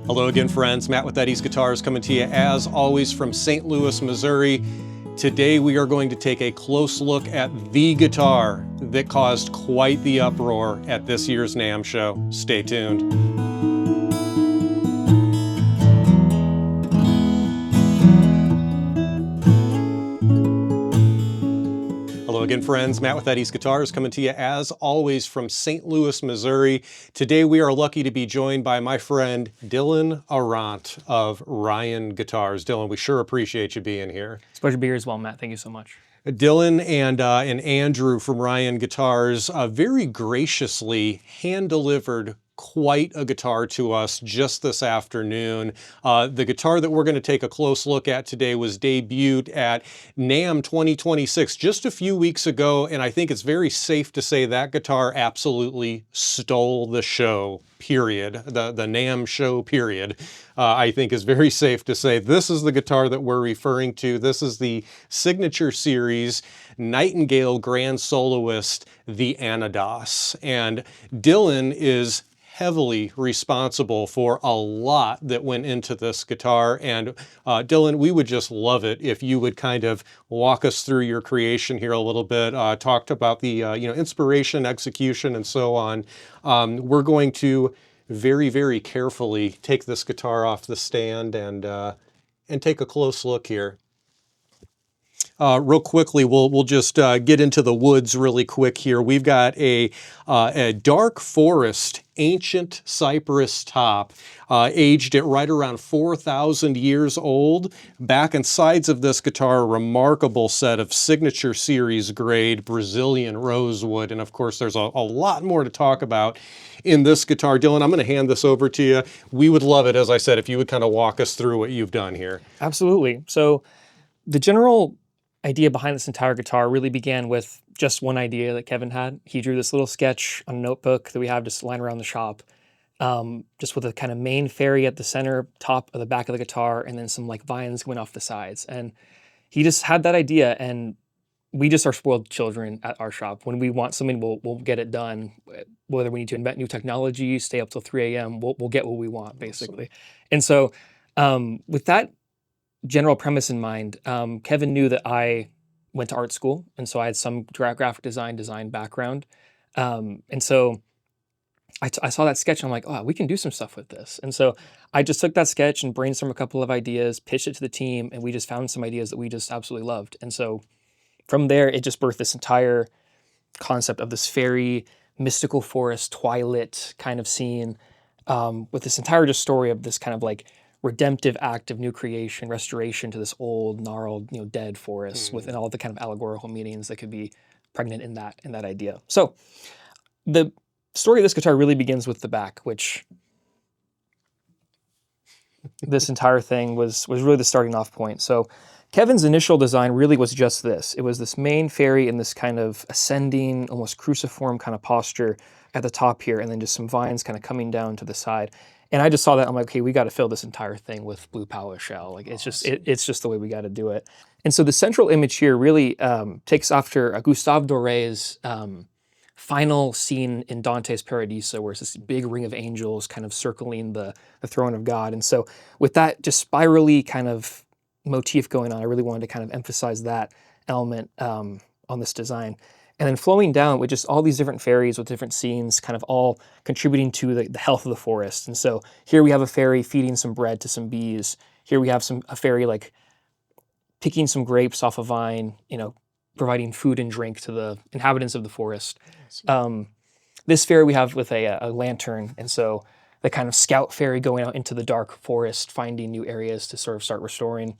Hello again, friends. Matt with Eddie's Guitars coming to you as always from St. Louis, Missouri. Today we are going to take a close look at the guitar that caused quite the uproar at this year's NAMM show. Stay tuned. Hello again, friends. Matt with Eddie's Guitars coming to you as always from St. Louis, Missouri. Today we are lucky to be joined by my friend Dylan Arant of Ryan Guitars. Dylan, we sure appreciate you being here. It's a pleasure to be here as well, Matt. Thank you so much. Dylan and Andrew from Ryan Guitars very graciously hand-delivered quite a guitar to us just this afternoon. The guitar that we're going to take a close look at today was debuted at NAMM 2026 just a few weeks ago, and I think it's very safe to say that guitar absolutely stole the show, period. The NAMM show, period. I think is very safe to say this is the guitar that we're referring to. This is the Signature Series Nightingale Grand Soloist, the Anodos. And Dylan is heavily responsible for a lot that went into this guitar. And Dylan, we would just love it if you would kind of walk us through your creation here a little bit, talked about the inspiration, execution, and so on. We're going to very, very carefully take this guitar off the stand and take a close look here. Real quickly, we'll just get into the woods really quick here. We've got a dark forest, ancient cypress top, aged at right around 4,000 years old. Back and sides of this guitar, a remarkable set of Signature Series grade Brazilian rosewood. And of course, there's a lot more to talk about in this guitar. Dylan, I'm going to hand this over to you. We would love it, as I said, if you would kind of walk us through what you've done here. Absolutely. So the general idea behind this entire guitar really began with just one idea that Kevin had. He drew this little sketch on a notebook that we have just lying around the shop, just with a kind of main fairy at the center top of the back of the guitar, and then some like vines going off the sides. And he just had that idea, and we just are spoiled children at our shop. When we want something, we'll get it done. Whether we need to invent new technology, stay up till 3 a.m., we'll get what we want, basically. And so with that general premise in mind, Kevin knew that I went to art school, and so I had some graphic design background. And so I saw that sketch, and I'm like, oh, we can do some stuff with this. And so I just took that sketch and brainstormed a couple of ideas, pitched it to the team, and we just found some ideas that we just absolutely loved. And so from there, it just birthed this entire concept of this fairy, mystical forest, twilight kind of scene, with this entire just story of this kind of like redemptive act of new creation, restoration to this old, gnarled, dead forest, with all the kind of allegorical meanings that could be pregnant in that idea. So the story of this guitar really begins with the back, which this entire thing was really the starting off point. So Kevin's initial design really was just this. It was this main fairy in this kind of ascending, almost cruciform kind of posture at the top here, and then just some vines kind of coming down to the side. And I just saw that, I'm like, okay, we got to fill this entire thing with blue power shell. Like it's just, it's just the way we got to do it. And so the central image here really takes after Gustave Doré's final scene in Dante's Paradiso, where it's this big ring of angels kind of circling the throne of God. And so with that just spirally kind of motif going on, I really wanted to kind of emphasize that element on this design. And then flowing down with just all these different fairies with different scenes, kind of all contributing to the health of the forest. And so here we have a fairy feeding some bread to some bees. Here we have a fairy like picking some grapes off a vine, providing food and drink to the inhabitants of the forest. This fairy we have with a lantern. And so the kind of scout fairy going out into the dark forest, finding new areas to sort of start restoring.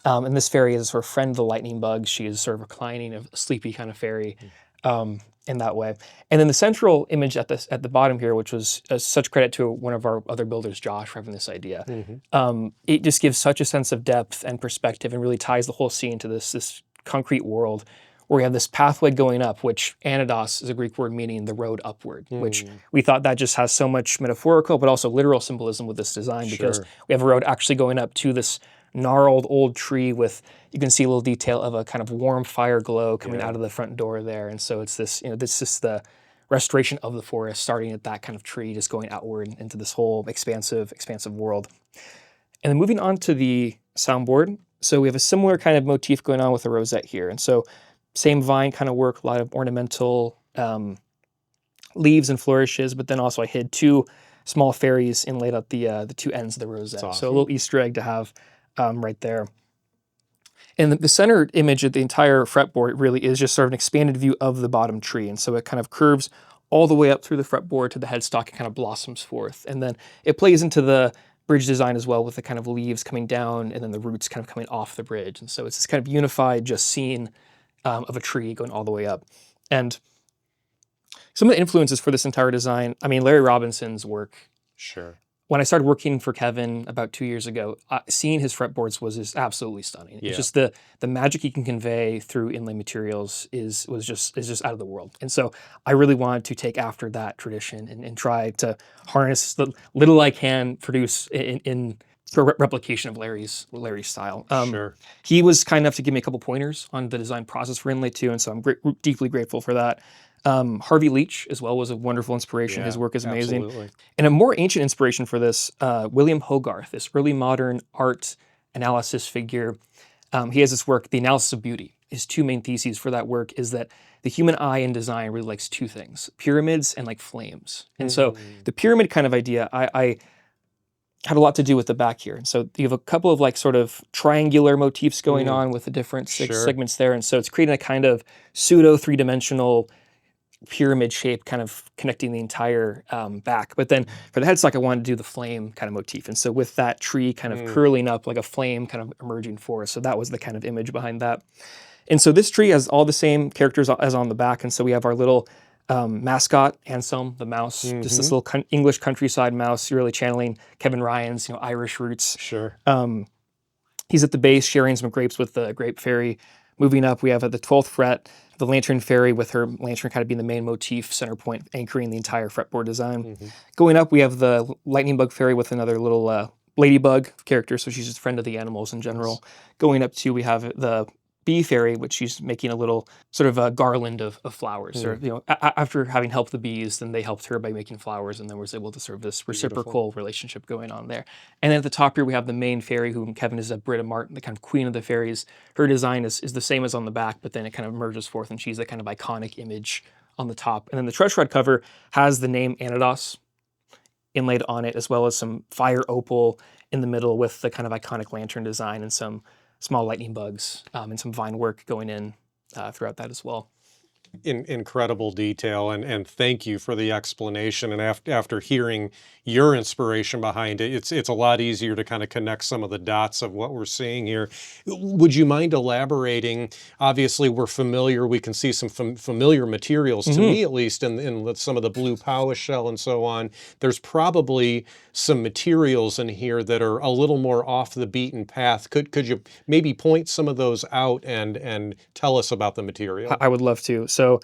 And this fairy is sort of friend of the lightning bug. She is sort of reclining, a sleepy kind of fairy in that way. And then the central image at the bottom here, which was such credit to one of our other builders, Josh, for having this idea. It just gives such a sense of depth and perspective and really ties the whole scene to this concrete world where we have this pathway going up, which Anodos is a Greek word meaning the road upward, which we thought that just has so much metaphorical but also literal symbolism with this design, because we have a road actually going up to this gnarled old tree with, you can see a little detail of a kind of warm fire glow coming out of the front door there. And so it's this, this is the restoration of the forest, starting at that kind of tree, just going outward into this whole expansive world. And then moving on to the soundboard. So we have a similar kind of motif going on with the rosette here. And so same vine kind of work, a lot of ornamental leaves and flourishes, but then also I hid 2 small fairies inlaid at the 2 ends of the rosette. Awesome. So a little Easter egg to have right there. And the center image of the entire fretboard really is just sort of an expanded view of the bottom tree. And so it kind of curves all the way up through the fretboard to the headstock and kind of blossoms forth. And then it plays into the bridge design as well, with the kind of leaves coming down and then the roots kind of coming off the bridge. And so it's this kind of unified just scene of a tree going all the way up. And some of the influences for this entire design, I mean, Larry Robinson's work. Sure. When I started working for Kevin about 2 years ago, seeing his fretboards was just absolutely stunning. Yeah. It's just the magic he can convey through inlay materials is just out of the world. And so I really wanted to take after that tradition and try to harness the little I can produce in for replication of Larry's style. Sure. He was kind enough to give me a couple pointers on the design process for inlay too, and so I'm deeply grateful for that. Harvey Leach as well was a wonderful inspiration. Yeah, his work is amazing. absolutely. And a more ancient inspiration for this, William Hogarth, this early modern art analysis figure. He has this work, The Analysis of Beauty. His 2 main theses for that work is that the human eye in design really likes 2 things, pyramids and like flames. And so the pyramid kind of idea, I had a lot to do with the back here. And so you have a couple of like sort of triangular motifs going on with the different segments there. And so it's creating a kind of pseudo 3-dimensional pyramid shape kind of connecting the entire back. But then for the headstock, I wanted to do the flame kind of motif. And so with that tree kind of curling up like a flame kind of emerging forth. So that was the kind of image behind that. And so this tree has all the same characters as on the back. And so we have our little mascot, Anselm, the mouse, just this little English countryside mouse. You're really channeling Kevin Ryan's, Irish roots. Sure. He's at the base sharing some grapes with the grape fairy. Moving up, we have at the 12th fret, the lantern fairy with her lantern kind of being the main motif, center point, anchoring the entire fretboard design. Going up, we have the lightning bug fairy with another little ladybug character, so she's just a friend of the animals in general. Going up to, we have the bee fairy, which she's making a little sort of a garland of flowers. Or, after having helped the bees, then they helped her by making flowers, and then was able to sort of this reciprocal relationship going on there. And then at the top here, we have the main fairy, whom Kevin is a Britta Martin, the kind of queen of the fairies. Her design is the same as on the back, but then it kind of merges forth, and she's a kind of iconic image on the top. And then the truss shroud cover has the name Anodos inlaid on it, as well as some fire opal in the middle with the kind of iconic lantern design and some small lightning bugs and some vine work going in throughout that as well. Incredible detail, and thank you for the explanation. And after hearing your inspiration behind it, it's a lot easier to kind of connect some of the dots of what we're seeing here. Would you mind elaborating? Obviously, we're familiar. We can see some familiar materials, to me at least, in some of the blue powis shell and so on. There's probably some materials in here that are a little more off the beaten path. Could you maybe point some of those out and tell us about the material? I would love to. So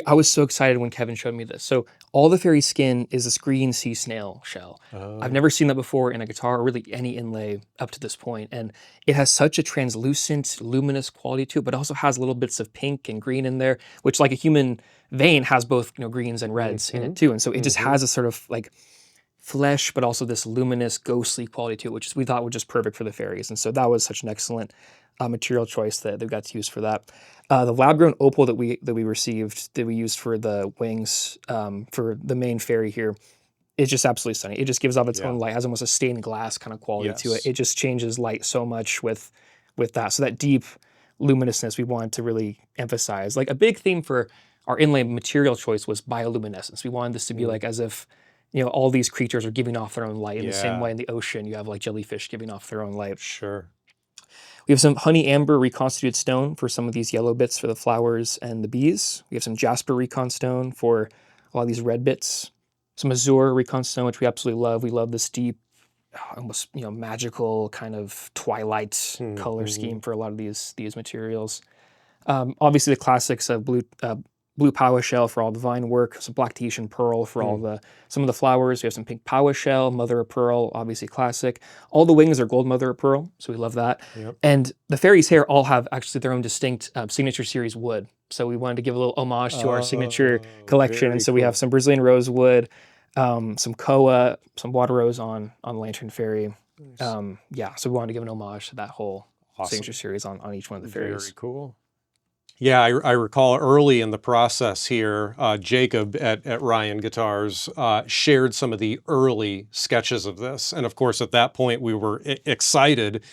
I was so excited when Kevin showed me this. So all the fairy skin is this green sea snail shell. I've never seen that before in a guitar or really any inlay up to this point. And it has such a translucent, luminous quality to it, but also has little bits of pink and green in there, which like a human vein has both greens and reds in it too. And so it just has a sort of like flesh, but also this luminous, ghostly quality to it, which we thought was just perfect for the fairies. And so that was such an excellent material choice that they got to use for that. The lab-grown opal that we received, that we used for the wings for the main fairy here, is just absolutely stunning. It just gives off its own light, has almost a stained glass kind of quality to it. It just changes light so much with that. So that deep luminousness we wanted to really emphasize. Like a big theme for our inlay material choice was bioluminescence. We wanted this to be like as if all these creatures are giving off their own light in the same way in the ocean you have like jellyfish giving off their own light. Sure. We have some honey amber reconstituted stone for some of these yellow bits for the flowers and the bees. We have some jasper recon stone for a lot of these red bits. Some azure recon stone, which we absolutely love. We love this deep, almost magical kind of twilight color scheme for a lot of these materials. Obviously the classics of blue blue power shell for all the vine work, some black Tahitian pearl for all some of the flowers. We have some pink power shell, mother of pearl, obviously classic. All the wings are gold mother of pearl, so we love that. Yep. And the fairies here all have actually their own distinct signature series wood. So we wanted to give a little homage to our signature collection. And so we have some Brazilian rosewood, some koa, some water rose on Lantern Fairy. Yeah, so we wanted to give an homage to that whole signature series on each one of the fairies. Very cool. Yeah, I recall early in the process here, Jacob at Ryan Guitars shared some of the early sketches of this. And of course, at that point, we were excited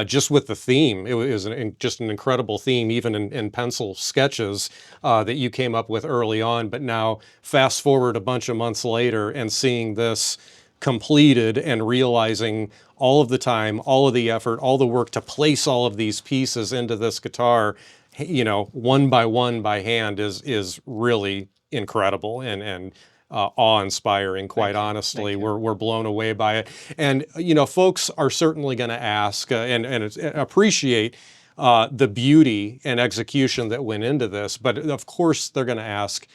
just with the theme. It was just an incredible theme, even in pencil sketches that you came up with early on. But now fast forward a bunch of months later and seeing this completed and realizing all of the time, all of the effort, all the work to place all of these pieces into this guitar, you know, one by hand is really incredible and awe-inspiring, quite honestly. We're blown away by it. And, you know, folks are certainly going to ask and appreciate the beauty and execution that went into this. But of course, they're going to ask,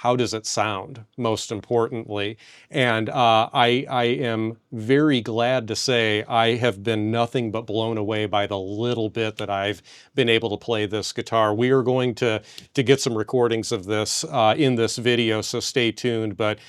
how does it sound, most importantly? And I am very glad to say I have been nothing but blown away by the little bit that I've been able to play this guitar. We are going to get some recordings of this in this video, so stay tuned. But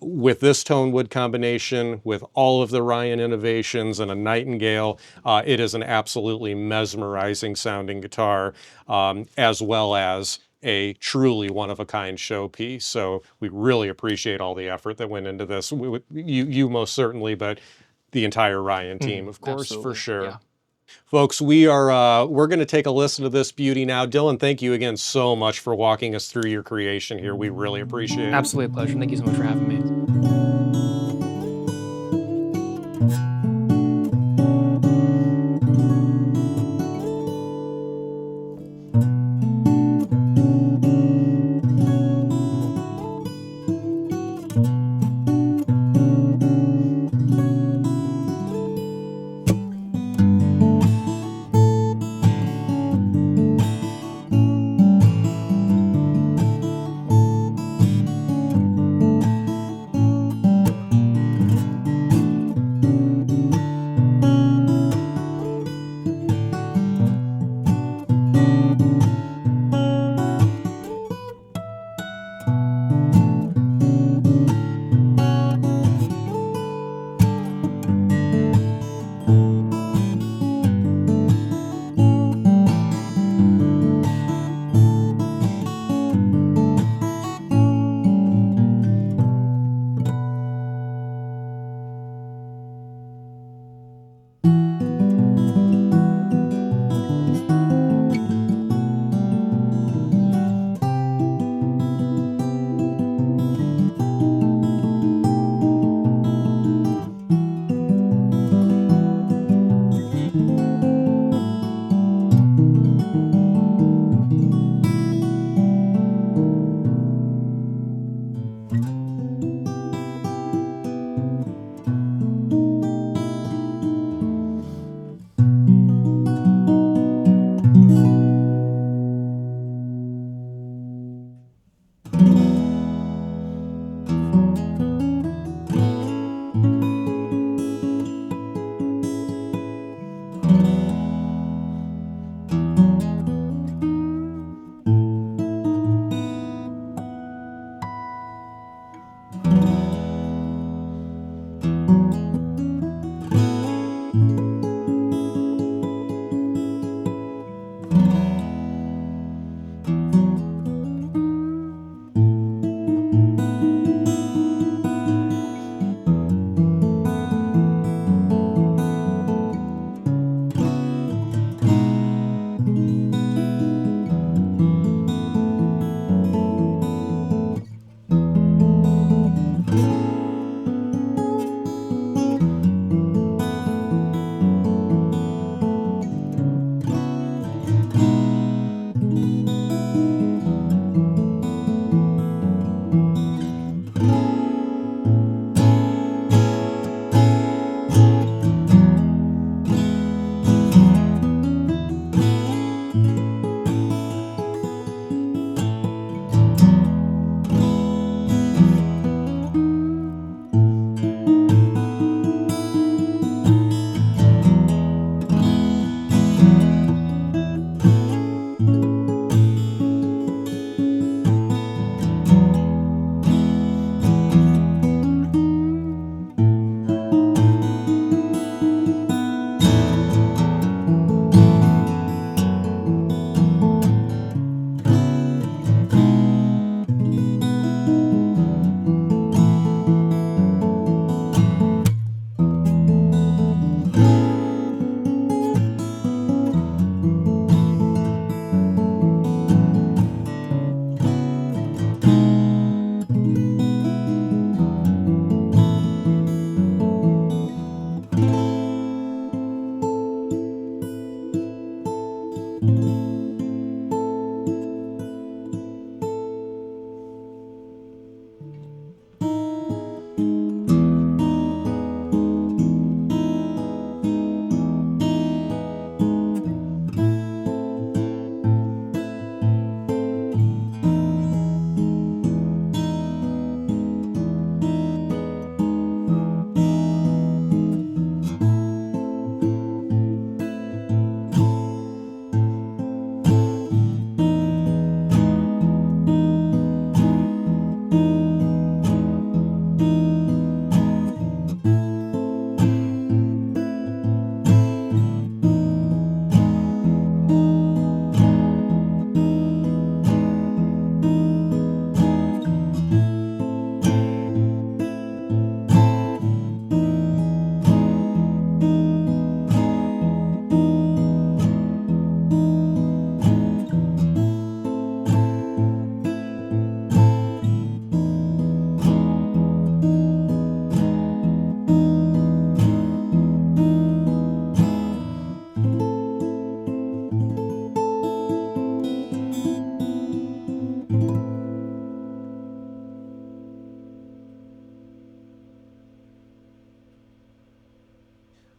with this tone wood combination, with all of the Ryan innovations and a Nightingale, it is an absolutely mesmerizing sounding guitar, as well as a truly one-of-a-kind showpiece. So we really appreciate all the effort that went into this. You most certainly, but the entire Ryan team, of course, absolutely. for sure. Yeah. Folks, we're going to take a listen to this beauty now. Dylan, thank you again so much for walking us through your creation here. We really appreciate it. Absolutely a pleasure. Thank you so much for having me.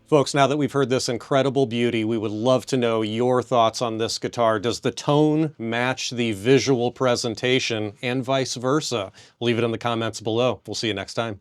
Folks, now that we've heard this incredible beauty, we would love to know your thoughts on this guitar. Does the tone match the visual presentation and vice versa? Leave it in the comments below. We'll see you next time.